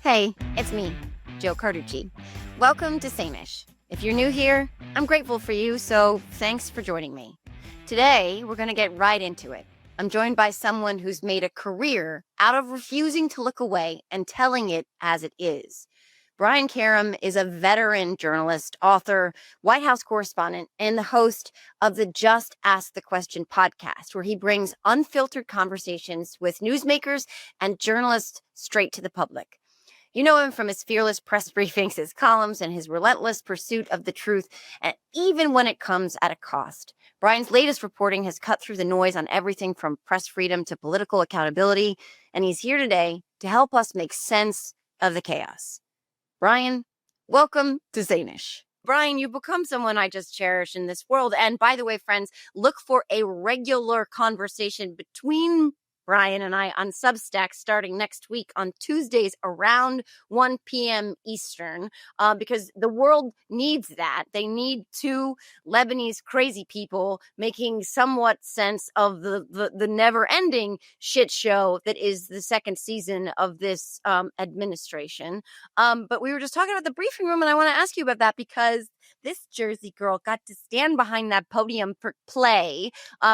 Hey, it's me, Jo Carducci. Welcome to SANE-ish. If you're new here, I'm grateful for you, so thanks for joining me. Today, we're going to get right into it. I'm joined by someone who's made a career out of refusing to look away and telling it as it is. Brian Karem is a veteran journalist, author, White House correspondent, and the host of the Just Ask the Question podcast, where he brings unfiltered conversations with newsmakers and journalists straight to the public. You know him from his fearless press briefings, his columns, and his relentless pursuit of the truth, and even when it comes at a cost. Brian's latest reporting has cut through the noise on everything from press freedom to political accountability, and he's here today to help us make sense of the chaos. Brian, welcome to SANE-ish. Brian, you've become someone I just cherish in this world. And by the way, friends, look for a regular conversation between Brian and I on Substack starting next week on Tuesdays around 1 p.m. Eastern, because the world needs that. They need two Lebanese crazy people making somewhat sense of the never-ending shit show that is the second season of this administration. But we were just talking about the briefing room, and I want to ask you about that because this Jersey girl got to stand behind that podium for play,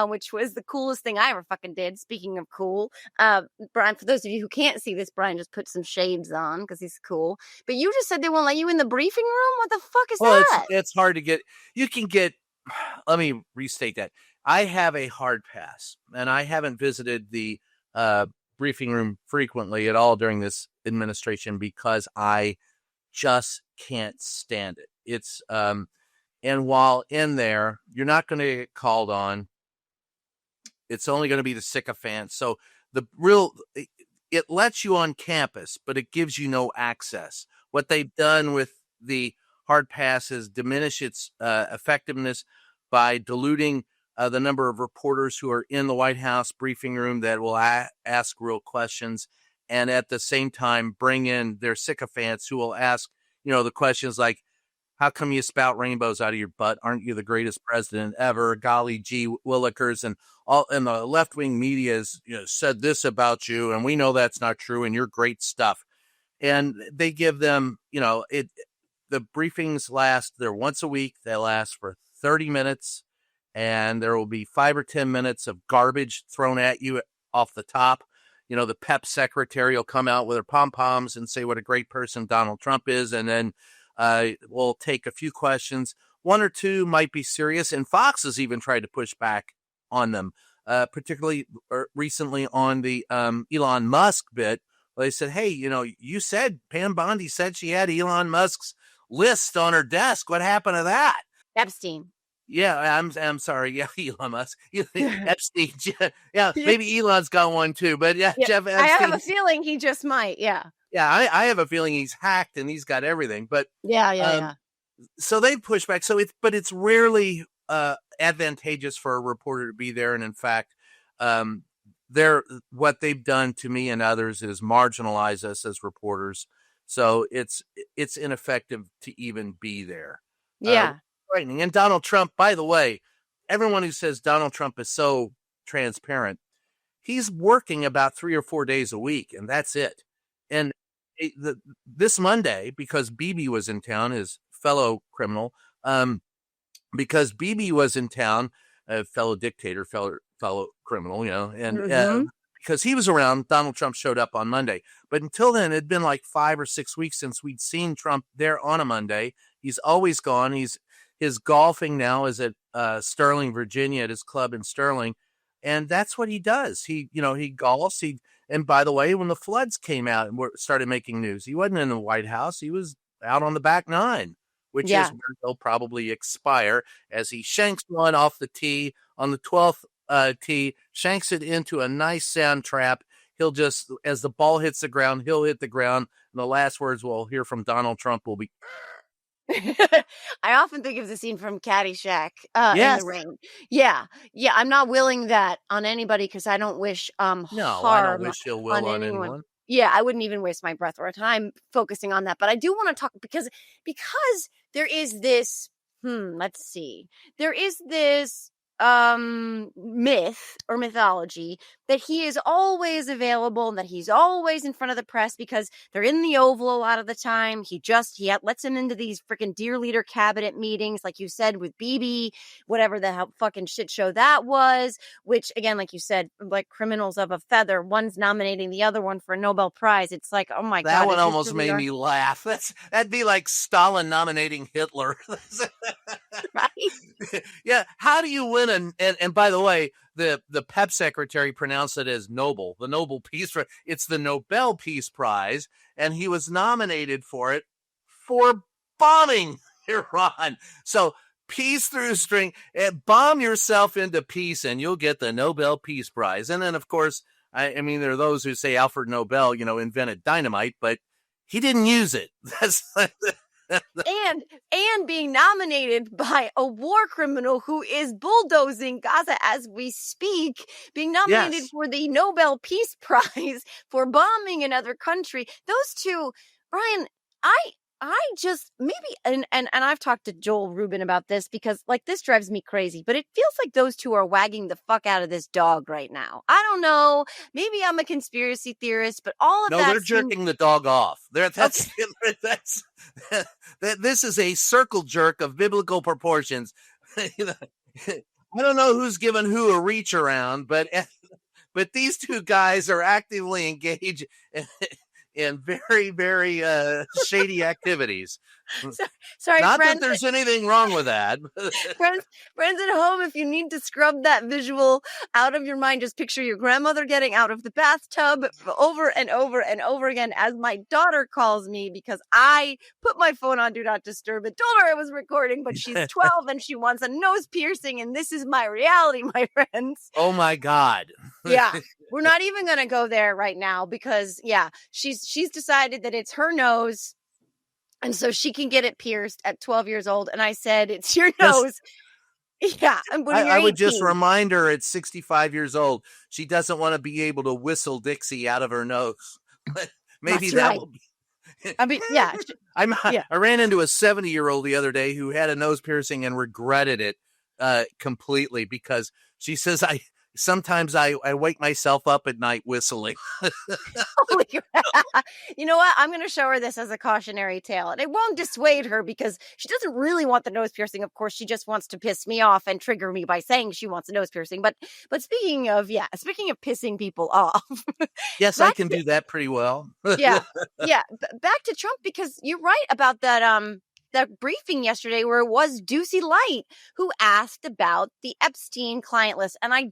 which was the coolest thing I ever fucking did. Speaking of cool, Brian, for those of you who can't see this, Brian just put some shades on because he's cool. But you just said they won't let you in the briefing room? What the fuck is that? It's hard to get. You can get, let me restate that. I have a hard pass, and I haven't visited the briefing room frequently at all during this administration because I just can't stand it. It's and while in there, you're not going to get called on. It's only going to be the sycophant. So it lets you on campus, but it gives you no access. What they've done with the hard pass is diminish its effectiveness by diluting the number of reporters who are in the White House briefing room that will ask real questions, and at the same time bring in their sycophants who will ask, the questions like, how come you spout rainbows out of your butt? Aren't you the greatest president ever? Golly gee willikers, and the left-wing media has said this about you, and we know that's not true, and you're great stuff. And they give them, the briefings they're once a week. They last for 30 minutes, and there will be 5 or 10 minutes of garbage thrown at you off the top. The PEP secretary will come out with her pom-poms and say what a great person Donald Trump is, and then we'll take a few questions. 1 or 2 might be serious, and Fox has even tried to push back on them, particularly recently on the Elon Musk bit. They said, hey, you said Pam Bondi said she had Elon Musk's list on her desk. What happened to that? Epstein. Yeah, I'm sorry. Yeah, Elon Musk. Epstein. Yeah, maybe Elon's got one too. But yeah, Jeff Epstein. I have a feeling he just might. Yeah. Yeah, I have a feeling he's hacked and he's got everything. But yeah. So they push back. But it's rarely advantageous for a reporter to be there. And in fact, what they've done to me and others is marginalize us as reporters. So it's ineffective to even be there. Yeah. Frightening. And Donald Trump, by the way, everyone who says Donald Trump is so transparent, he's working about 3 or 4 days a week, and that's it. And this Monday, because Bibi was in town, his fellow criminal, because Bibi was in town, fellow dictator, fellow criminal, and because he was around, Donald Trump showed up on Monday. But until then, it'd been like 5 or 6 weeks since we'd seen Trump there on a Monday. He's always gone. His golfing now is at Sterling, Virginia, at his club in Sterling. And that's what he does. He golfs. And by the way, when the floods came out and started making news, he wasn't in the White House. He was out on the back nine, which is where he'll probably expire as he shanks one off the tee on the 12th tee, shanks it into a nice sand trap. He'll just, as the ball hits the ground, he'll hit the ground. And the last words we'll hear from Donald Trump will be... I often think of the scene from Caddyshack in the rain. Yeah. I'm not willing that on anybody because I don't wish harm I don't wish ill will on anyone. Yeah, I wouldn't even waste my breath or time focusing on that. But I do want to talk because there is this. Let's see. There is this myth or mythology that he is always available and that he's always in front of the press because they're in the Oval a lot of the time. He lets him into these freaking dear leader cabinet meetings, like you said, with Bibi, whatever the hell fucking shit show that was, which again, like you said, like criminals of a feather, one's nominating the other one for a Nobel Prize. It's like, oh my God. That one almost made me laugh. That'd be like Stalin nominating Hitler. Right? Yeah. How do you win? And by the way, the PEP secretary pronounced it as Nobel, the Nobel Peace Prize. It's the Nobel Peace Prize. And he was nominated for it for bombing Iran. So peace through string, bomb yourself into peace and you'll get the Nobel Peace Prize. And then, of course, I mean, there are those who say Alfred Nobel, invented dynamite, but he didn't use it. And being nominated by a war criminal who is bulldozing Gaza as we speak, being nominated for the Nobel Peace Prize for bombing another country. Those two, Brian, I just maybe and I've talked to Joel Rubin about this because like this drives me crazy, but it feels like those two are wagging the fuck out of this dog right now. I don't know. Maybe I'm a conspiracy theorist, but all of that. No, they're jerking the dog off. This is a circle jerk of biblical proportions. I don't know who's giving who a reach around, but these two guys are actively engaged in very, very shady activities. Sorry, not friends, that there's anything wrong with that. friends at home, if you need to scrub that visual out of your mind, just picture your grandmother getting out of the bathtub over and over and over again as my daughter calls me because I put my phone on Do Not Disturb and told her I was recording, but she's 12 and she wants a nose piercing, and this is my reality, my friends. Oh my God. Yeah. We're not even going to go there right now because, she's decided that it's her nose. And so she can get it pierced at 12 years old. And I said, it's your nose. Yeah. I would just remind her at 65 years old, she doesn't want to be able to whistle Dixie out of her nose. Maybe that will be. I mean, yeah. I ran into a 70-year-old the other day who had a nose piercing and regretted it completely because she says, sometimes I wake myself up at night whistling. You know what? I'm going to show her this as a cautionary tale. And it won't dissuade her because she doesn't really want the nose piercing. Of course, she just wants to piss me off and trigger me by saying she wants a nose piercing. But speaking of pissing people off. Yes, I can do that pretty well. Yeah. Back to Trump, because you're right about that briefing yesterday where it was Doocy Light who asked about the Epstein client list. And I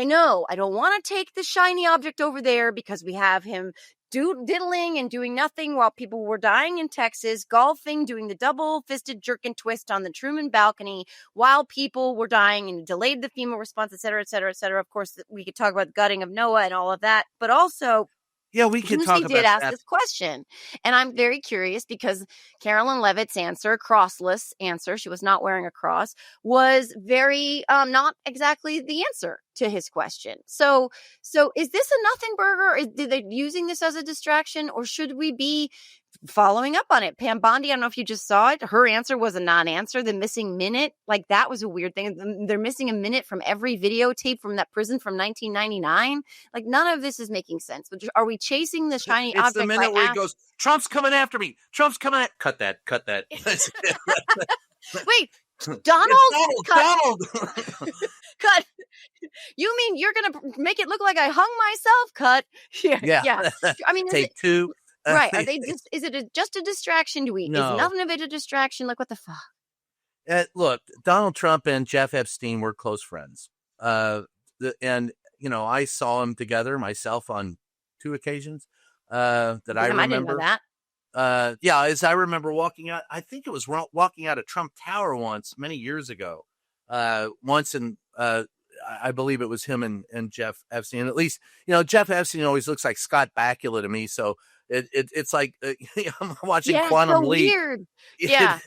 know I don't want to take the shiny object over there because we have him diddling and doing nothing while people were dying in Texas, golfing, doing the double-fisted jerk and twist on the Truman balcony while people were dying, and delayed the FEMA response, et cetera, et cetera, et cetera. Of course, we could talk about the gutting of Noah and all of that, but also Yeah, we can talk about did ask this question. And I'm very curious because Carolyn Levitt's answer, crossless answer, she was not wearing a cross, was very not exactly the answer to his question. So is this a nothing burger? Are they using this as a distraction, or should we be following up on it? Pam Bondi, I don't know if you just saw it. Her answer was a non-answer. The missing minute, like that was a weird thing. They're missing a minute from every videotape from that prison from 1999. Like none of this is making sense. Are we chasing the shiny object? It's the minute where he goes, Trump's coming after me. Trump's coming at. Cut that. Wait, Donald? Donald. Cut. You mean you're going to make it look like I hung myself? Cut. Yeah. I mean, take two. Right. Are they just, is it just a distraction? No. Is nothing of it a distraction? Like, what the fuck? Look, Donald Trump and Jeff Epstein were close friends. And I saw them together myself on 2 occasions that I remember. I didn't know that. As I remember walking out, I think it was walking out of Trump Tower once, many years ago. I believe it was him and Jeff Epstein. At least, Jeff Epstein always looks like Scott Bakula to me. So it's like I'm watching Quantum Leap. Weird. Yeah.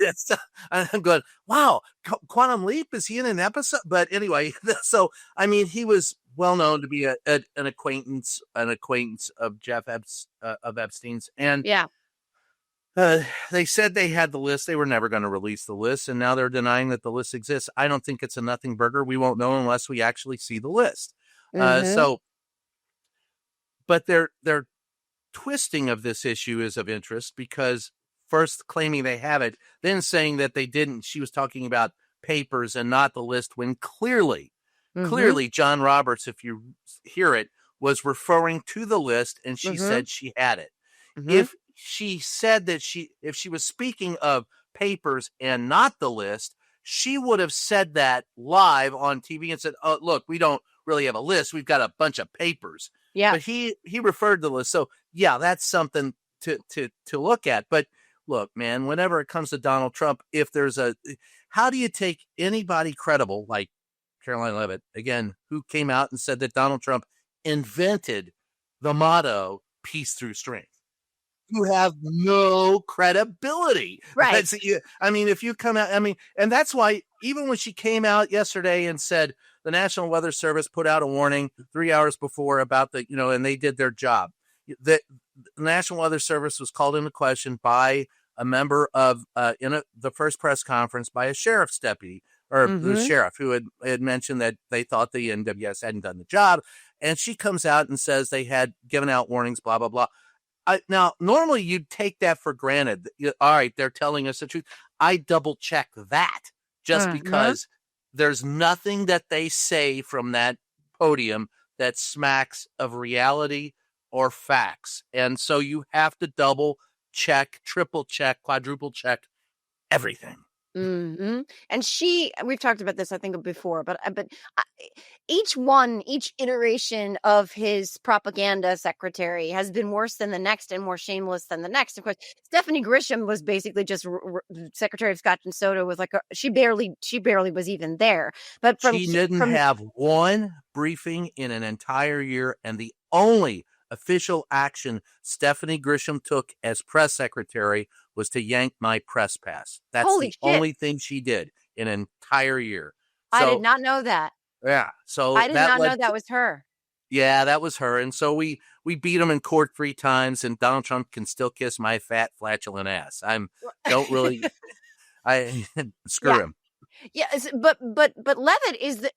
I'm going, wow, Quantum Leap, is he in an episode? But anyway, so I mean, he was well known to be an acquaintance of Jeff of Epstein's, and They said they had the list. They were never going to release the list, and now they're denying that the list exists. I don't think it's a nothing burger. We won't know unless we actually see the list. Mm-hmm. But their twisting of this issue is of interest because first claiming they have it, then saying that they didn't. She was talking about papers and not the list when clearly Mm-hmm. John Roberts, if you hear it, was referring to the list and she Mm-hmm. said she had it. Mm-hmm. If she said that if she was speaking of papers and not the list, she would have said that live on TV and said, "Oh, look, we don't really have a list. We've got a bunch of papers." Yeah. But he referred to the list. So yeah, that's something to look at. But look, man, whenever it comes to Donald Trump, if there's how do you take anybody credible like Caroline Levitt, again, who came out and said that Donald Trump invented the motto, peace through strength? You have no credibility. Right. I mean, if you come out, I mean, and that's why even when she came out yesterday and said the National Weather Service put out a warning 3 hours before about and they did their job. The National Weather Service was called into question by a member of the first press conference by a sheriff's deputy or the Mm-hmm. sheriff who had mentioned that they thought the NWS hadn't done the job. And she comes out and says they had given out warnings, blah, blah, blah. Now, normally you'd take that for granted. All right, they're telling us the truth. I double check that just Uh-huh. because there's nothing that they say from that podium that smacks of reality or facts. And so you have to double check, triple check, quadruple check everything. Mm-hmm. And we've talked about this, I think, before, but each iteration of his propaganda secretary has been worse than the next and more shameless than the next. Of course, Stephanie Grisham was basically just Secretary of Scotch and Soda with she barely was even there. But She didn't have one briefing in an entire year, and the only official action Stephanie Grisham took as press secretary was to yank my press pass. That's holy the shit, only thing she did in an entire year. I did So, not know that. yeah. So I did that not know led that was her. yeah, that was her. And so we beat him in court 3 times, and Donald Trump can still kiss my fat, flatulent ass. Don't really, I screw Yeah. him. Yeah, but Levitt is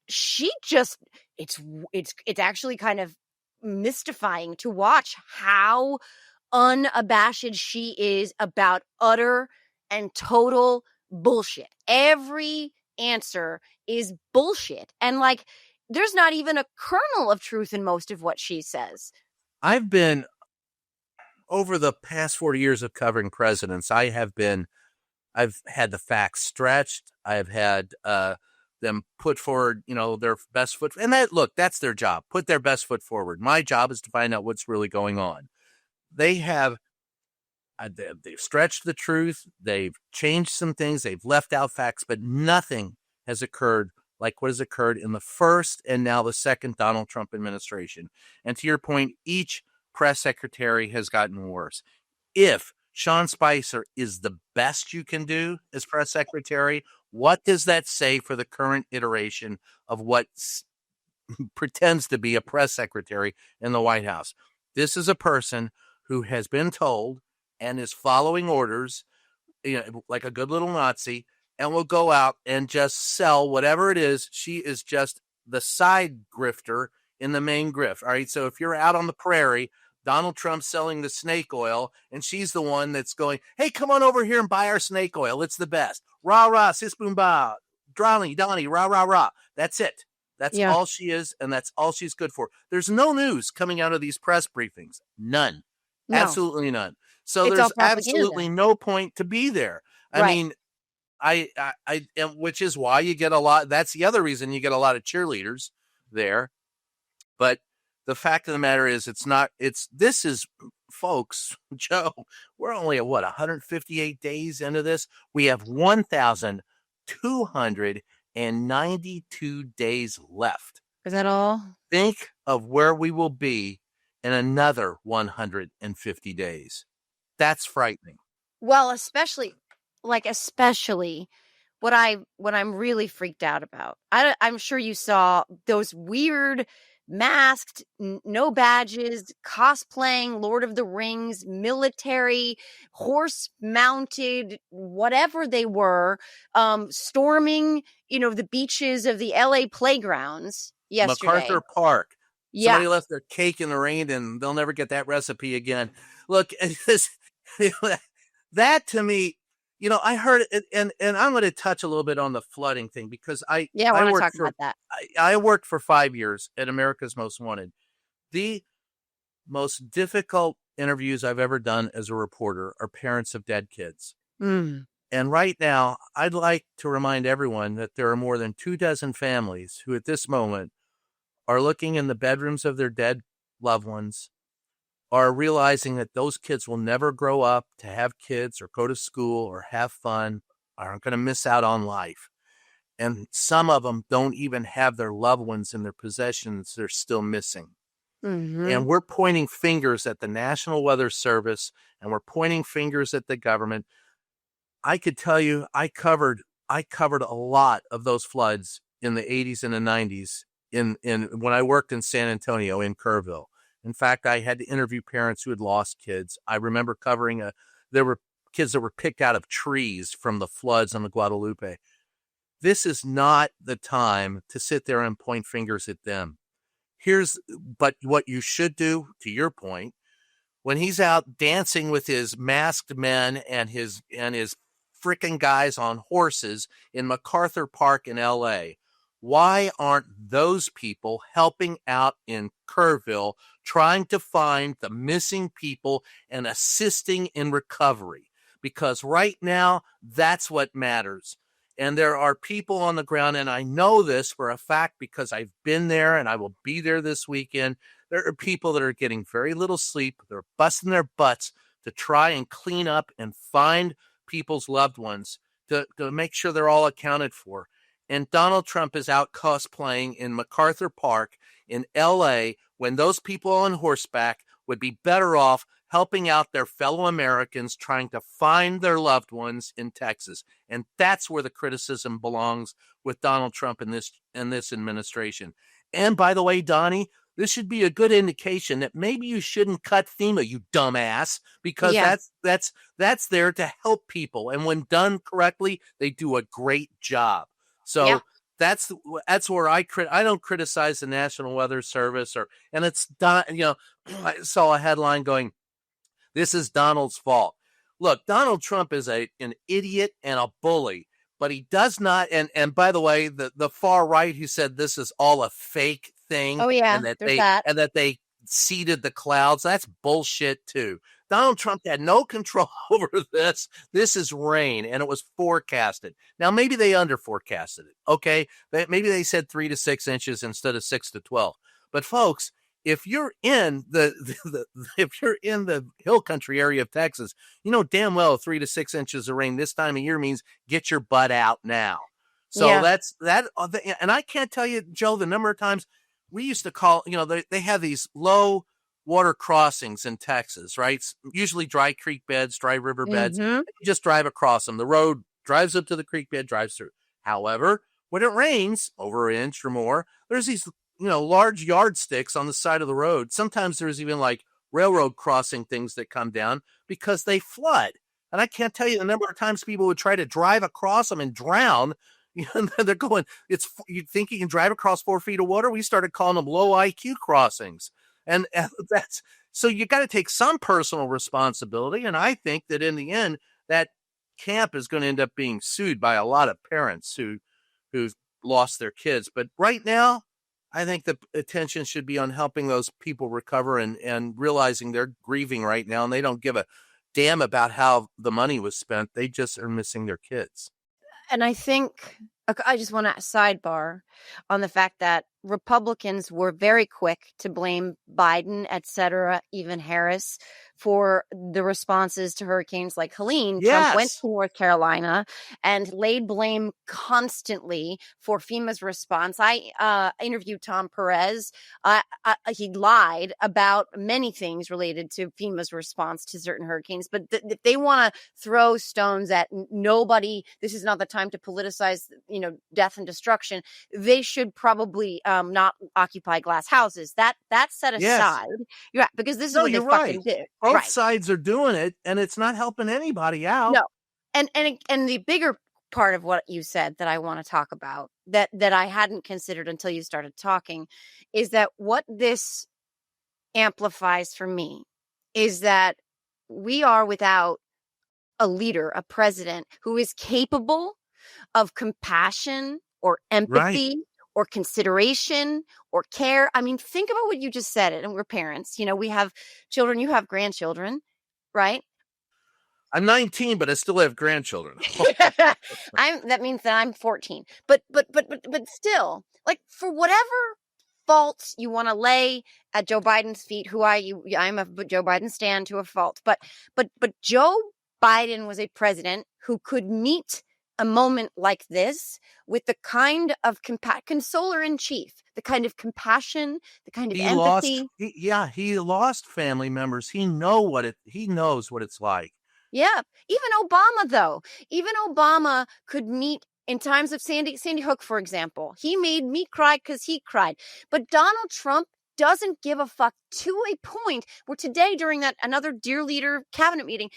she just it's actually kind of mystifying to watch how unabashed she is about utter and total bullshit. Every answer is bullshit, and there's not even a kernel of truth in most of what she says. I've been over the past 40 years of covering presidents. I've had the facts stretched. I've had them put forward, their best foot. And that's their job. Put their best foot forward. My job is to find out what's really going on. They've stretched the truth. They've changed some things. They've left out facts, but nothing has occurred like what has occurred in the first and now the second Donald Trump administration. And to your point, each press secretary has gotten worse. If Sean Spicer is the best you can do as press secretary, what does that say for the current iteration of what pretends to be a press secretary in the White House? This is a person who has been told and is following orders, like a good little Nazi, and will go out and just sell whatever it is. She is just the side grifter in the main grift. All right. So if you're out on the prairie, Donald Trump's selling the snake oil, and she's the one that's going, hey, come on over here and buy our snake oil. It's the best. Rah, rah, sis, boom, bah, Donnie, rah, rah, rah. That's it. That's Yeah. all she is, and that's all she's good for. There's no news coming out of these press briefings. None. No, Absolutely none. So it's all there's propaganda. absolutely no point to be there. I Right. mean, which is why you get a lot. That's the other reason you get a lot of cheerleaders there. But the fact of the matter is, this is, folks, Joe, we're only at 158 days into this. We have 1,292 days left. Is that all? Think of where we will be in another 150 days. That's frightening. Well, especially what I'm really freaked out about. I'm sure you saw those weird masked, no badges, cosplaying Lord of the Rings, military, horse mounted, whatever they were, storming, the beaches of the LA playgrounds yesterday. MacArthur Park. Yeah. Somebody left their cake in the rain, and they'll never get that recipe again. Look, that to me, I heard it, and I'm going to touch a little bit on the flooding thing because I I want to worked talk for about that. I worked for 5 years at America's Most Wanted. The most difficult interviews I've ever done as a reporter are parents of dead kids. Mm. And right now, I'd like to remind everyone that there are more than 24 families who at this moment are looking in the bedrooms of their dead loved ones, are realizing that those kids will never grow up to have kids or go to school or have fun, aren't going to miss out on life. And some of them don't even have their loved ones in their possessions they're still missing. Mm-hmm. And we're pointing fingers at the National Weather Service, and we're pointing fingers at the government. I could tell you, I covered a lot of those floods in the 80s and the 90s in when I worked in San Antonio in Kerrville. In fact, I had to interview parents who had lost kids. I remember covering there were kids that were picked out of trees from the floods on the Guadalupe. This is not the time to sit there and point fingers at them. But what you should do, to your point, when he's out dancing with his masked men and his frickin' guys on horses in MacArthur Park in LA, why aren't those people helping out in Kerrville, trying to find the missing people and assisting in recovery? Because right now, that's what matters. And there are people on the ground, and I know this for a fact because I've been there and I will be there this weekend. There are people that are getting very little sleep. They're busting their butts to try and clean up and find people's loved ones to make sure they're all accounted for. And Donald Trump is out cosplaying in MacArthur Park in LA when those people on horseback would be better off helping out their fellow Americans trying to find their loved ones in Texas. And that's where the criticism belongs with Donald Trump and this administration. And by the way, Donnie, this should be a good indication that maybe you shouldn't cut FEMA, you dumbass, because that's there to help people. And when done correctly, they do a great job. So that's where I don't criticize the National Weather Service and it's done. I saw a headline going, "This is Donald's fault." Look, Donald Trump is an idiot and a bully, but he does not. And by the way, the far right who said this is all a fake thing. Oh yeah, and that they seeded the clouds. That's bullshit too. Donald Trump had no control over this. This is rain, and it was forecasted. Now, maybe they under-forecasted it, okay? Maybe they said 3 to 6 inches instead of 6 to 12. But folks, if you're in if you're in the hill country area of Texas, you know damn well 3 to 6 inches of rain this time of year means get your butt out now. So that's that. And I can't tell you, Joe, the number of times we used to call, they have these low water crossings in Texas, right? Usually dry creek beds, dry river beds. Mm-hmm. You just drive across them. The road drives up to the creek bed, drives through. However, when it rains over an inch or more, there's these, large yardsticks on the side of the road. Sometimes there's even like railroad crossing things that come down because they flood. And I can't tell you the number of times people would try to drive across them and drown. They're going, you think you can drive across 4 feet of water? We started calling them low IQ crossings. And that's, so you got to take some personal responsibility. And I think that in the end, that camp is going to end up being sued by a lot of parents who've lost their kids. But right now, I think the attention should be on helping those people recover and realizing they're grieving right now. And they don't give a damn about how the money was spent. They just are missing their kids. And I think I just want to sidebar on the fact that Republicans were very quick to blame Biden, et cetera, even Harris, for the responses to hurricanes like Helene. Trump went Yes. to North Carolina and laid blame constantly for FEMA's response. I interviewed Tom Perez. He lied about many things related to FEMA's response to certain hurricanes, but if they want to throw stones at nobody, this is not the time to politicize, death and destruction. They should probably not occupy glass houses. That set aside. Yes. You're right, because this is No, what they you're fucking right. did. Both Right. sides are doing it, and it's not helping anybody out. No. And the bigger part of what you said that I want to talk about that I hadn't considered until you started talking is that what this amplifies for me is that we are without a leader, a president who is capable of compassion or empathy or consideration or care. I mean, think about what you just said. And we're parents, we have children, you have grandchildren, right? I'm 19, but I still have grandchildren. That means that I'm 14. But still, like, for whatever faults you want to lay at Joe Biden's feet, I'm a Joe Biden stan to a fault. But Joe Biden was a president who could meet a moment like this with the kind of consoler in chief, the kind of compassion, the kind of empathy. He lost family members. He knows what it's like. Yeah. Even Obama could meet in times of Sandy Hook, for example. He made me cry because he cried. But Donald Trump doesn't give a fuck, to a point where today, during that another Dear Leader cabinet meeting,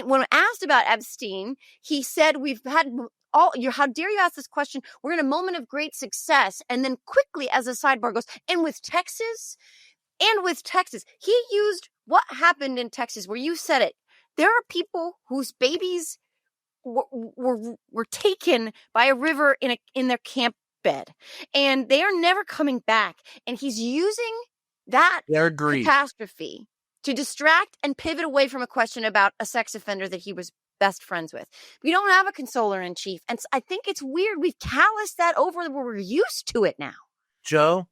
when asked about Epstein, he said, we've had how dare you ask this question? We're in a moment of great success. And then quickly, as a sidebar, goes, and with Texas, he used what happened in Texas, where you said it. There are people whose babies were taken by a river in their camp bed, and they are never coming back. And he's using that catastrophe to distract and pivot away from a question about a sex offender that he was best friends with. We don't have a consoler in chief, and I think it's weird. We've calloused that over where we're used to it now. Joe,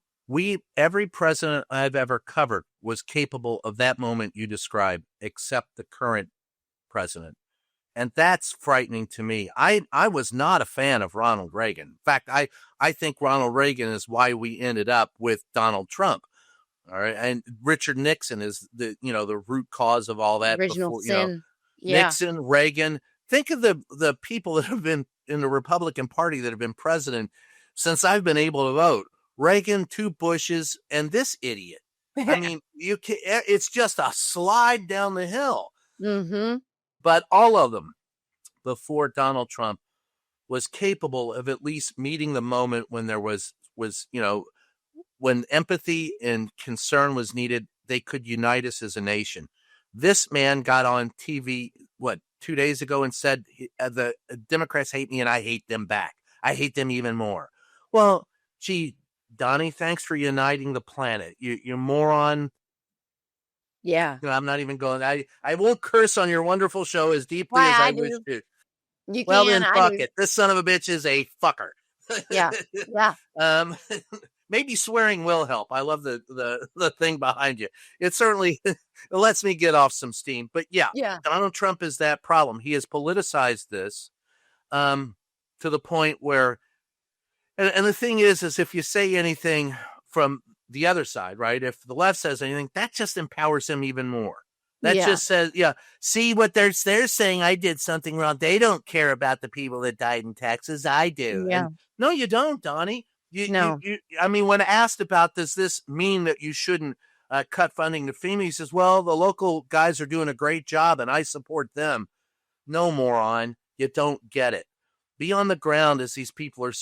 every president I've ever covered was capable of that moment you described, except the current president. And that's frightening to me. I was not a fan of Ronald Reagan. In fact, I think Ronald Reagan is why we ended up with Donald Trump. All right. And Richard Nixon is the root cause of all that. Original sin. Yeah. Nixon, Reagan. Think of the people that have been in the Republican Party that have been president since I've been able to vote. Reagan, 2 Bushes, and this idiot. I mean, it's just a slide down the hill. Mm-hmm. But all of them, before Donald Trump, was capable of at least meeting the moment when there was when empathy and concern was needed. They could unite us as a nation. This man got on TV, 2 days ago, and said the Democrats hate me and I hate them back. I hate them even more. Well, gee, Donnie, thanks for uniting the planet. You moron. Yeah. I'm not even going. I won't curse on your wonderful show as deeply as I wish to. Then fuck it. This son of a bitch is a fucker. Yeah. Yeah. Maybe swearing will help. I love the thing behind you. It certainly lets me get off some steam. But yeah, Donald Trump is that problem. He has politicized this to the point where, and the thing is if you say anything from the other side, right? If the left says anything, that just empowers him even more. That just says, see what they're saying. I did something wrong. They don't care about the people that died in Texas. I do. Yeah. And no, you don't, Donnie. No. I mean, when asked about does this mean that you shouldn't cut funding to FEMA, he says, well, the local guys are doing a great job and I support them. No, moron. You don't get it. Be on the ground as these people are,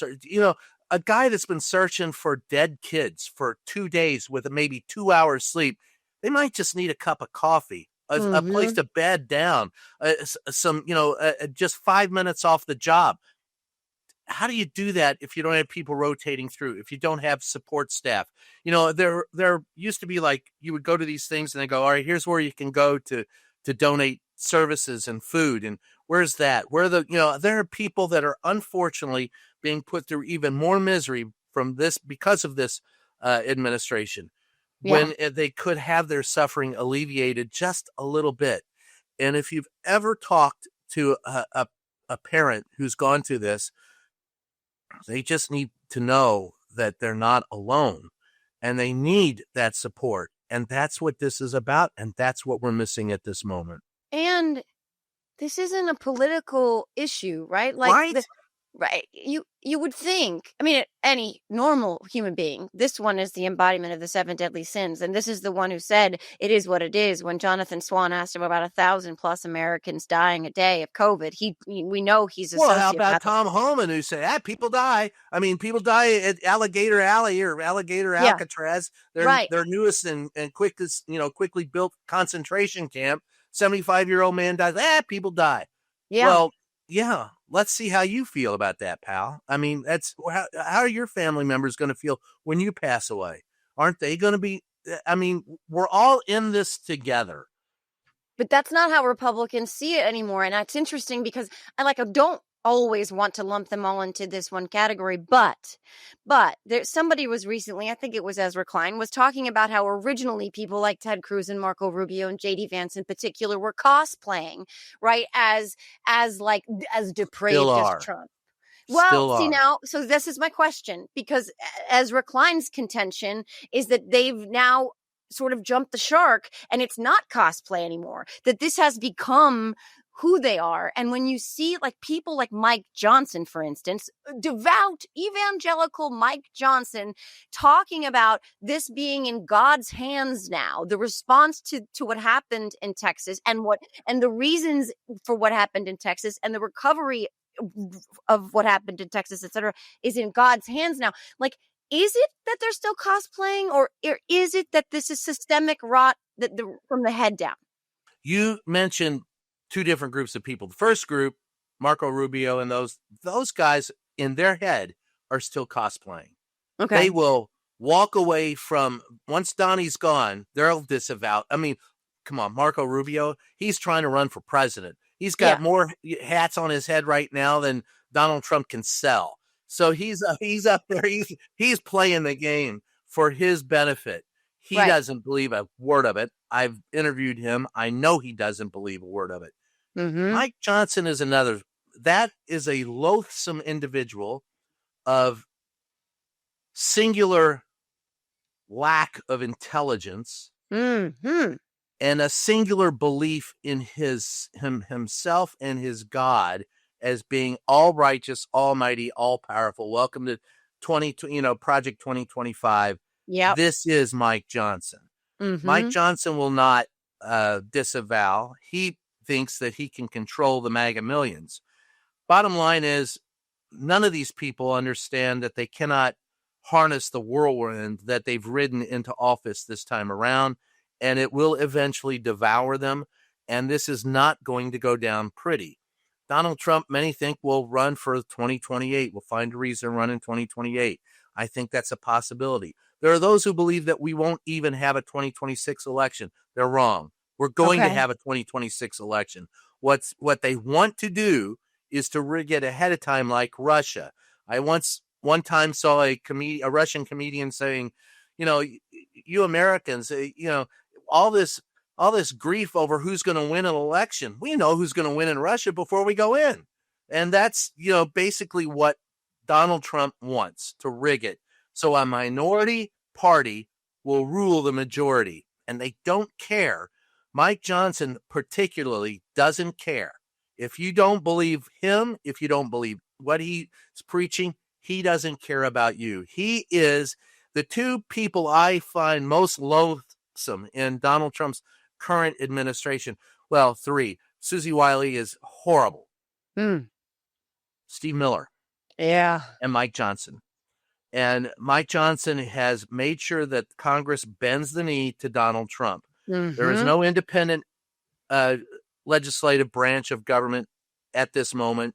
a guy that's been searching for dead kids for 2 days with maybe 2 hours sleep, they might just need a cup of coffee, a place to bed down, just 5 minutes off the job. How do you do that if you don't have people rotating through, if you don't have support staff? There used to be like you would go to these things and they go, all right, here's where you can go to donate services and food. And where's that? There are people that are unfortunately being put through even more misery from this because of this administration. Yeah. when they could have their suffering alleviated just a little bit. And if you've ever talked to a parent who's gone through this, they just need to know that they're not alone and they need that support. And that's what this is about. And that's what we're missing at this moment. And this isn't a political issue, right? Right? Right. You would think, I mean, any normal human being, this one is the embodiment of the 7 deadly sins. And this is the one who said it is what it is. When Jonathan Swan asked him about 1,000 plus Americans dying a day of COVID, we know he's a Well, how sociopath. about Tom Homan, who said, people die. I mean, people die at Alligator Alley or Alligator Alcatraz, their newest and quickest, quickly built concentration camp. 75-year-old man dies. People die. Yeah. Well, yeah. Let's see how you feel about that, pal. I mean, that's how are your family members going to feel when you pass away? Aren't they going to be? I mean, we're all in this together. But that's not how Republicans see it anymore. And that's interesting because I don't always want to lump them all into this one category. But somebody was recently, I think it was Ezra Klein, was talking about how originally people like Ted Cruz and Marco Rubio and JD Vance in particular were cosplaying, right, as depraved as Trump. Well, see now, so this is my question, because Ezra Klein's contention is that they've now sort of jumped the shark and it's not cosplay anymore, that this has become who they are. And when you see people like Mike Johnson, for instance, devout evangelical Mike Johnson talking about this being in God's hands now, the response to what happened in Texas and the reasons for what happened in Texas and the recovery of what happened in Texas, et cetera, is in God's hands now. Is it that they're still cosplaying, or is it that this is systemic rot from the head down? You mentioned two different groups of people. The first group, Marco Rubio and those guys in their head are still cosplaying. Okay. They will walk away from, once Donnie's gone, they'll disavow. I mean, come on, Marco Rubio, he's trying to run for president. He's got more hats on his head right now than Donald Trump can sell. So he's up there. He's playing the game for his benefit. He doesn't believe a word of it. I've interviewed him. I know he doesn't believe a word of it. Mm-hmm. Mike Johnson is another. That is a loathsome individual of singular lack of intelligence mm-hmm. and a singular belief in himself and his God as being all righteous, almighty, all powerful. Welcome to Project 2025. Yeah. This is Mike Johnson. Mm-hmm. Mike Johnson will not disavow. He thinks that he can control the MAGA millions. Bottom line is, none of these people understand that they cannot harness the whirlwind that they've ridden into office this time around, and it will eventually devour them. And this is not going to go down pretty. Donald Trump, many think, will run for 2028. We'll find a reason to run in 2028. I think that's a possibility. There are those who believe that we won't even have a 2026 election. They're wrong. We're going to have a 2026 election. What they want to do is to rig it ahead of time, like Russia. I one time saw a Russian comedian saying, you Americans, all this grief over who's going to win an election. We know who's going to win in Russia before we go in. And that's, basically what Donald Trump wants, to rig it. So a minority party will rule the majority, and they don't care. Mike Johnson particularly doesn't care. If you don't believe him, if you don't believe what he's preaching, he doesn't care about you. He is the two people I find most loathsome in Donald Trump's current administration. Well, three. Susie Wiley is horrible. Steve Miller. Yeah. And Mike Johnson. And Mike Johnson has made sure that Congress bends the knee to Donald Trump. Mm-hmm. There is no independent legislative branch of government at this moment.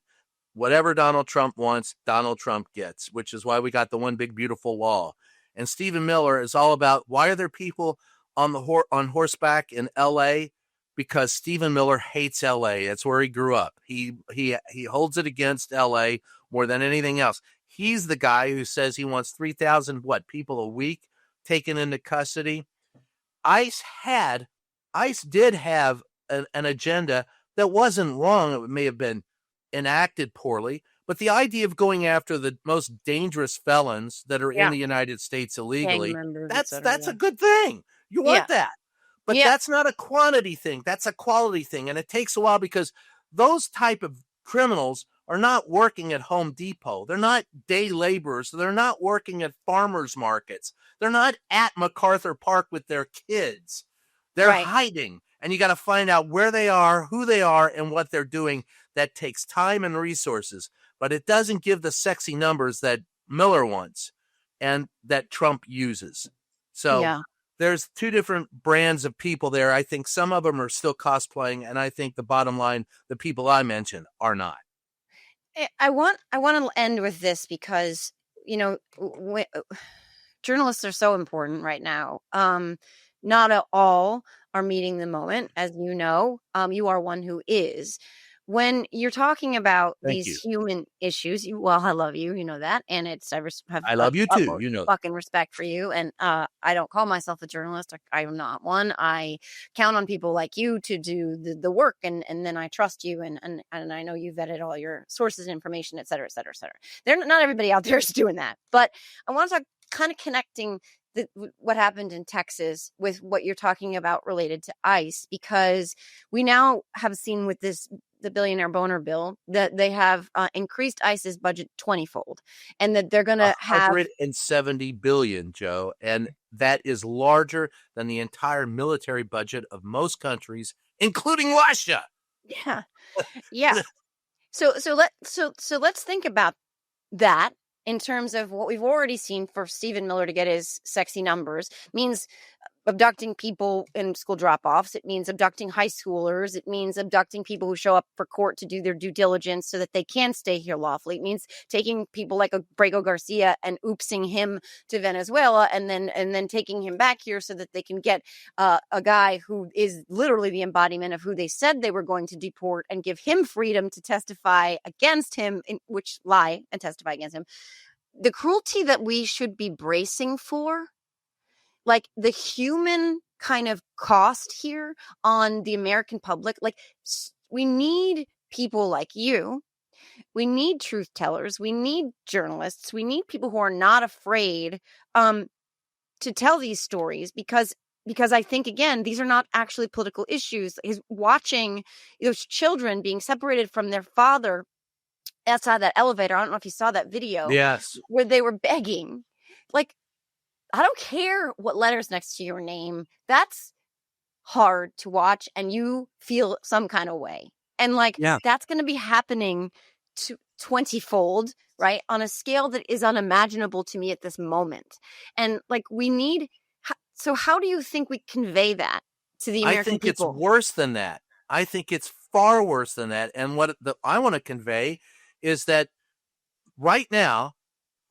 Whatever Donald Trump wants, Donald Trump gets, which is why we got the one big beautiful law. And Stephen Miller is all about, why are there people on horseback in L.A.? Because Stephen Miller hates L.A. That's where he grew up. He holds it against L.A. more than anything else. He's the guy who says he wants 3,000 people a week taken into custody. ICE did have an agenda that wasn't wrong. It may have been enacted poorly, but the idea of going after the most dangerous felons that are in the United States illegally, members, that's a good thing. You want that. But that's not a quantity thing. That's a quality thing. And it takes a while because those type of criminals are not working at Home Depot. They're not day laborers. They're not working at farmers markets. They're not at MacArthur Park with their kids. They're hiding. And you got to find out where they are, who they are, and what they're doing. That takes time and resources. But it doesn't give the sexy numbers that Miller wants and that Trump uses. So there's two different brands of people there. I think some of them are still cosplaying, and I think the bottom line, the people I mentioned, are not. I want to end with this because, journalists are so important right now. Not all are meeting the moment, as you know. You are one who is. When you're talking about these human issues, I love you, you know that, and I love you too, you know, fucking respect for you, and I don't call myself a journalist. I am not one. I count on people like you to do the work, and then I trust you, and I know you vetted all your sources and information, et cetera, et cetera, et cetera. Not everybody out there is doing that, but I want to talk, kind of connecting what happened in Texas with what you're talking about related to ICE, because we now have seen with the billionaire boner bill that they have increased ICE's budget 20-fold, and that they're going to have 170 billion, Joe, and that is larger than the entire military budget of most countries, including Russia. Yeah. So let's think about that. In terms of what we've already seen for Stephen Miller to get his sexy numbers, means abducting people in school drop-offs. It means abducting high schoolers. It means abducting people who show up for court to do their due diligence so that they can stay here lawfully. It means taking people like Abrego Garcia and oopsing him to Venezuela and then taking him back here so that they can get a guy who is literally the embodiment of who they said they were going to deport and give him freedom to testify against him, lie and testify against him. The cruelty that we should be bracing for, like the human kind of cost here on the American public, like we need people like you. We need truth tellers. We need journalists. We need people who are not afraid to tell these stories because I think, again, these are not actually political issues. He's watching those children being separated from their father outside that elevator. I don't know if you saw that video. Yes. Where they were begging. Like, I don't care what letter's next to your name. That's hard to watch and you feel some kind of way. And that's going to be happening to 20-fold, right? On a scale that is unimaginable to me at this moment. And so how do you think we convey that to the American people? I think it's worse than that. I think it's far worse than that. And what I want to convey is that right now,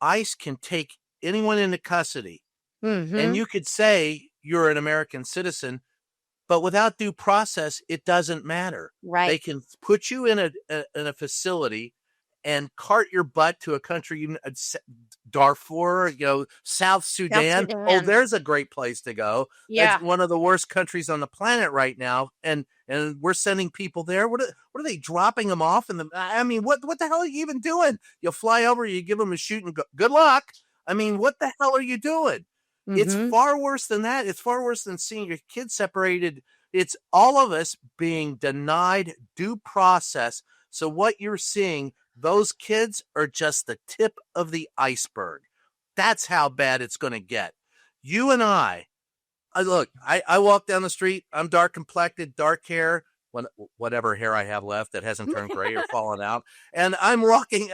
ICE can take anyone into custody. Mm-hmm. And you could say you're an American citizen, but without due process, it doesn't matter. Right. They can put you in a facility and cart your butt to a country, Darfur, South Sudan. Oh, there's a great place to go. Yeah. It's one of the worst countries on the planet right now. And we're sending people there. What are they dropping them off? I mean, what the hell are you even doing? You fly over, you give them a shoot and go, good luck. I mean, what the hell are you doing? Mm-hmm. It's far worse than that. It's far worse than seeing your kids separated. It's all of us being denied due process. So what you're seeing, those kids are just the tip of the iceberg. That's how bad it's going to get. You and I walk down the street. I'm dark complected, dark hair, whatever hair I have left that hasn't turned gray or fallen out. And I'm walking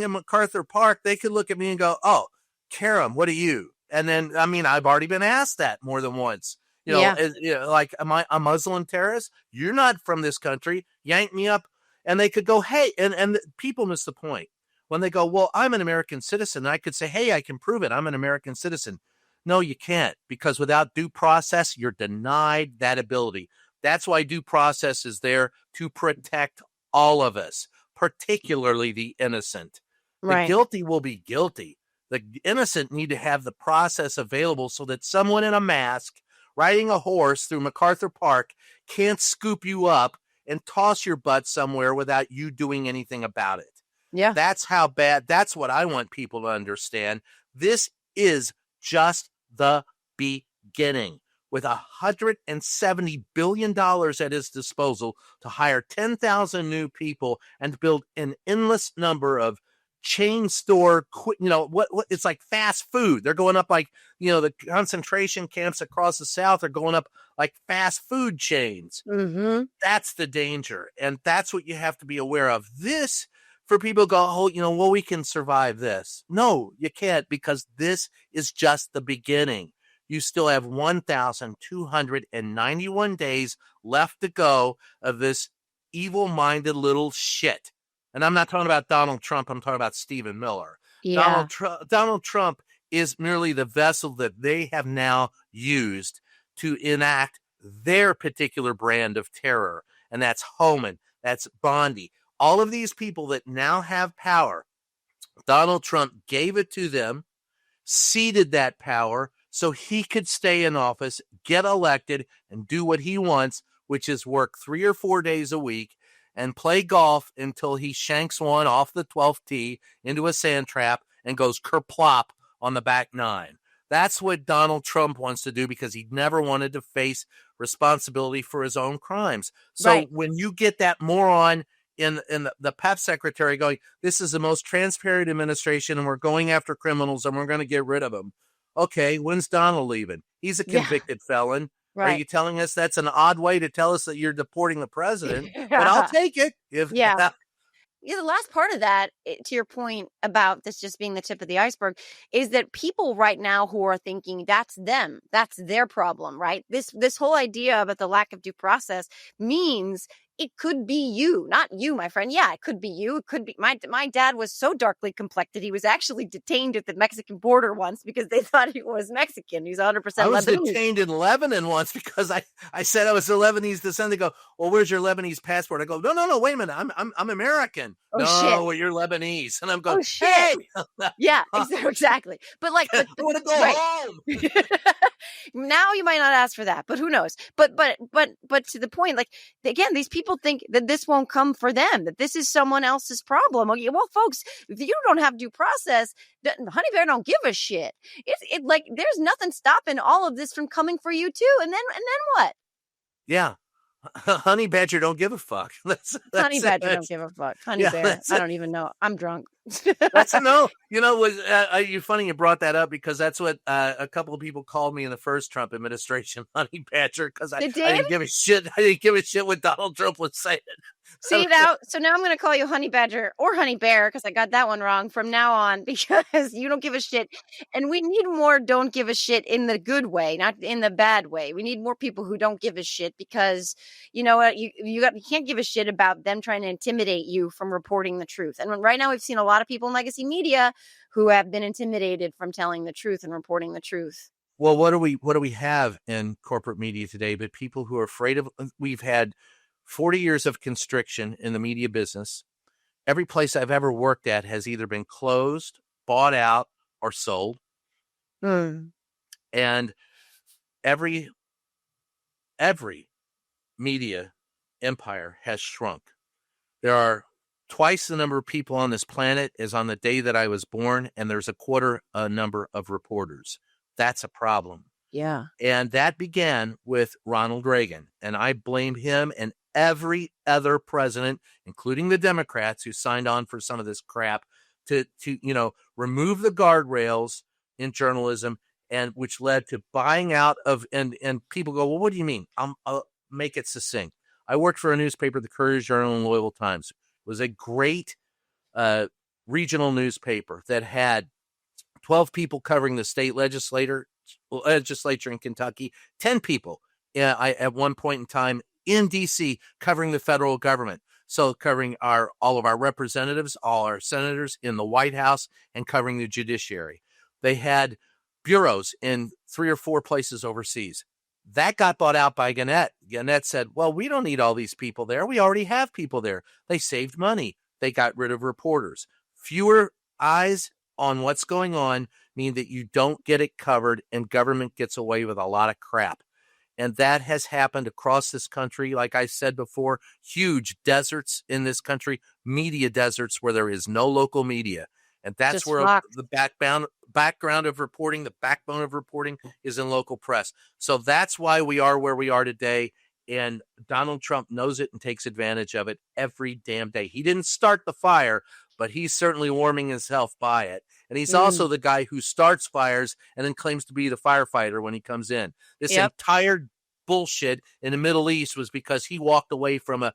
in MacArthur Park. They could look at me and go, "Oh, Karem, what are you?" And then, I mean, I've already been asked that more than once. Like, am I a Muslim terrorist? You're not from this country. Yank me up. And they could go, hey, and people miss the point. When they go, well, I'm an American citizen. And I could say, hey, I can prove it. I'm an American citizen. No, you can't, because without due process, you're denied that ability. That's why due process is there to protect all of us, particularly the innocent. Right. The guilty will be guilty. The innocent need to have the process available so that someone in a mask riding a horse through MacArthur Park can't scoop you up and toss your butt somewhere without you doing anything about it. Yeah. That's how bad. That's what I want people to understand. This is just the beginning. With $170 billion at his disposal to hire 10,000 new people and to build an endless number of chain store, what it's like fast food. They're going up like, the concentration camps across the South are going up like fast food chains. Mm-hmm. That's the danger. And that's what you have to be aware of. This, for people to go, well, we can survive this. No, you can't, because this is just the beginning. You still have 1,291 days left to go of this evil-minded little shit. And I'm not talking about Donald Trump. I'm talking about Stephen Miller. Yeah. Donald Trump is merely the vessel that they have now used to enact their particular brand of terror. And that's Homan. That's Bondi. All of these people that now have power, Donald Trump gave it to them, ceded that power so he could stay in office, get elected, and do what he wants, which is work 3 or 4 days a week and play golf until he shanks one off the 12th tee into a sand trap and goes kerplop on the back nine. That's what Donald Trump wants to do, because he never wanted to face responsibility for his own crimes. So Right. when you get that moron in the PEP secretary going, this is the most transparent administration and we're going after criminals and we're going to get rid of them. Okay, when's Donald leaving? He's a convicted felon. Right. Are you telling us that's an odd way to tell us that you're deporting the president? But I'll take it. Yeah. The last part of that, to your point about this just being the tip of the iceberg, is that people right now who are thinking that's them, that's their problem, right? This whole idea about the lack of due process means it could be you, not you, my friend. Yeah, it could be you. It could be my dad was so darkly complected. He was actually detained at the Mexican border once because they thought he was Mexican. He's 100% Lebanese. I was detained in Lebanon once because I said I was of Lebanese descent. They go, well, where's your Lebanese passport? I go, no, wait a minute. I'm American. Oh, no, shit. well, you're Lebanese. And I'm going, Oh, shit. Hey! Yeah, exactly. But like, I want to go home. Now you might not ask for that, but who knows? But to the point, like, again, these people think that this won't come for them, that this is someone else's problem. Okay, well, folks, if you don't have due process, Honey Bear don't give a shit. It like there's nothing stopping all of this from coming for you too. And then what? Yeah. Honey Badger don't give a fuck. Honey Badger don't give a fuck. Honey Bear, I don't even know. I'm drunk. That's a no. You're funny you brought that up, because that's what a couple of people called me in the first Trump administration, Honey Badger, because I didn't give a shit. I didn't give a shit what Donald Trump was saying. See now, so now I'm going to call you Honey Badger or Honey Bear, because I got that one wrong from now on, because you don't give a shit. And we need more don't give a shit in the good way, not in the bad way. We need more people who don't give a shit, because you know what, you can't give a shit about them trying to intimidate you from reporting the truth. And right now we've seen a lot of people in legacy media who have been intimidated from telling the truth and reporting the truth. Well, what do we have in corporate media today but people who are afraid of? We've had 40 years of constriction in the media business. Every place I've ever worked at has either been closed, bought out, or sold. And every media empire has shrunk. There are twice the number of people on this planet as on the day that I was born, and there's a quarter number of reporters. That's a problem. Yeah. And that began with Ronald Reagan. And I blame him and every other president, including the Democrats who signed on for some of this crap, to remove the guardrails in journalism, and which led to buying out of, and people go, well, what do you mean? I'll make it succinct. I worked for a newspaper, the Courier-Journal and Louisville Times. It was a great regional newspaper that had 12 people covering the state legislature in Kentucky, 10 people at one point in time in D.C. covering the federal government. So covering all of our representatives, all our senators in the White House, and covering the judiciary. They had bureaus in 3 or 4 places overseas. That got bought out by Gannett. Gannett said, well, we don't need all these people there. We already have people there. They saved money. They got rid of reporters. Fewer eyes on what's going on mean that you don't get it covered, and government gets away with a lot of crap. And that has happened across this country. Like I said before, huge deserts in this country, media deserts where there is no local media. And that's Just where locked. the background of reporting, the backbone of reporting is in local press. So that's why we are where we are today. And Donald Trump knows it and takes advantage of it every damn day. He didn't start the fire, but he's certainly warming himself by it. And he's also the guy who starts fires and then claims to be the firefighter when he comes in. This entire bullshit in the Middle East was because he walked away from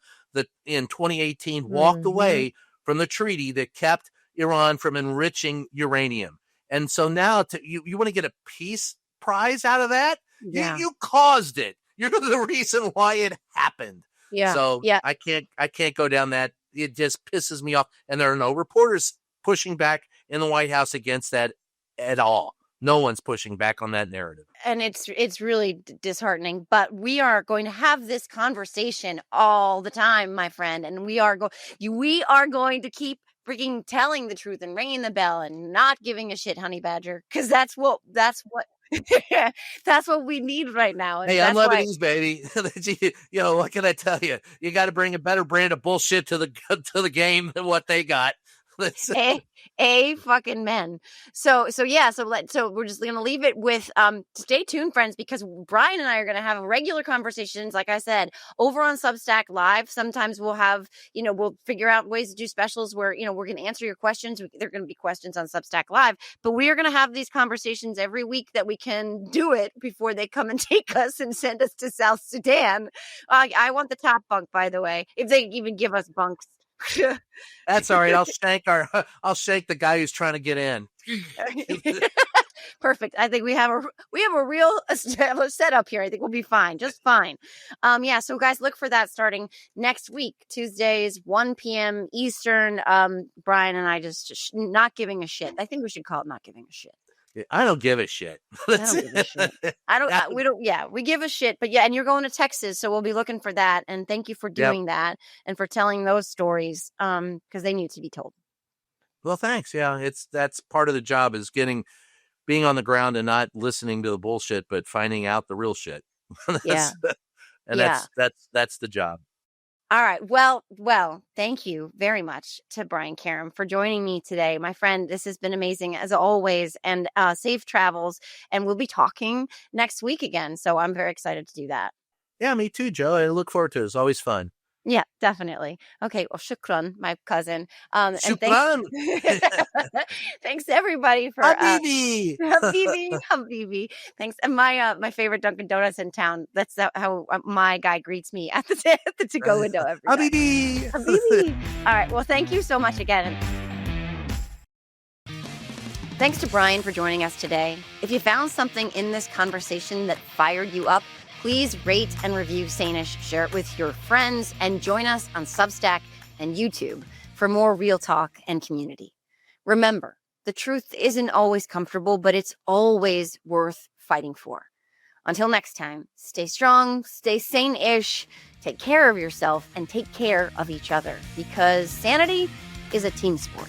in 2018, walked away from the treaty that kept Iran from enriching uranium. And so now you want to get a peace prize out of that? Yeah. You caused it. You're the reason why it happened. Yeah. So I can't go down that. It just pisses me off. And there are no reporters pushing back in the White House against that at all. No one's pushing back on that narrative. And it's really disheartening, but we are going to have this conversation all the time, my friend. And we are going to keep freaking telling the truth and ringing the bell and not giving a shit, honey badger, because that's what that's what we need right now. And hey, I'm Lebanese, baby. What can I tell you? You got to bring a better brand of bullshit to the game than what they got. Fucking men. So we're just gonna leave it with stay tuned, friends, because Brian and I are gonna have regular conversations, like I said, over on Substack Live. Sometimes we'll have, we'll figure out ways to do specials where, we're gonna answer your questions. There are gonna be questions on Substack Live, but we are gonna have these conversations every week that we can do it before they come and take us and send us to South Sudan. I want the top bunk, by the way, if they even give us bunks. That's all right. I'll shake the guy who's trying to get in. Perfect. I think we have a real established setup here. I think we'll be fine, just fine. So guys, look for that starting next week, Tuesdays, 1 p.m. Eastern. Brian and I just not giving a shit. I think we should call it not giving a shit. I don't give a shit. I don't give a shit. We give a shit, but and you're going to Texas, so we'll be looking for that. And thank you for doing that and for telling those stories, because they need to be told. Well, thanks. Yeah, that's part of the job is being on the ground and not listening to the bullshit, but finding out the real shit. That's the job. All right. Well, thank you very much to Brian Karem for joining me today. My friend, this has been amazing as always, and safe travels. And we'll be talking next week again. So I'm very excited to do that. Yeah, me too, Joe. I look forward to it. It's always fun. Yeah, definitely. Okay. Well, shukran, my cousin. Shukran. And thanks everybody for Habibi. Habibi. Thanks. And my favorite Dunkin' Donuts in town. That's how my guy greets me at the to-go window every day. Habibi. All right. Well, thank you so much again. Thanks to Brian for joining us today. If you found something in this conversation that fired you up, please rate and review SANE-ish, share it with your friends, and join us on Substack and YouTube for more real talk and community. Remember, the truth isn't always comfortable, but it's always worth fighting for. Until next time, stay strong, stay sane-ish, take care of yourself, and take care of each other, because sanity is a team sport.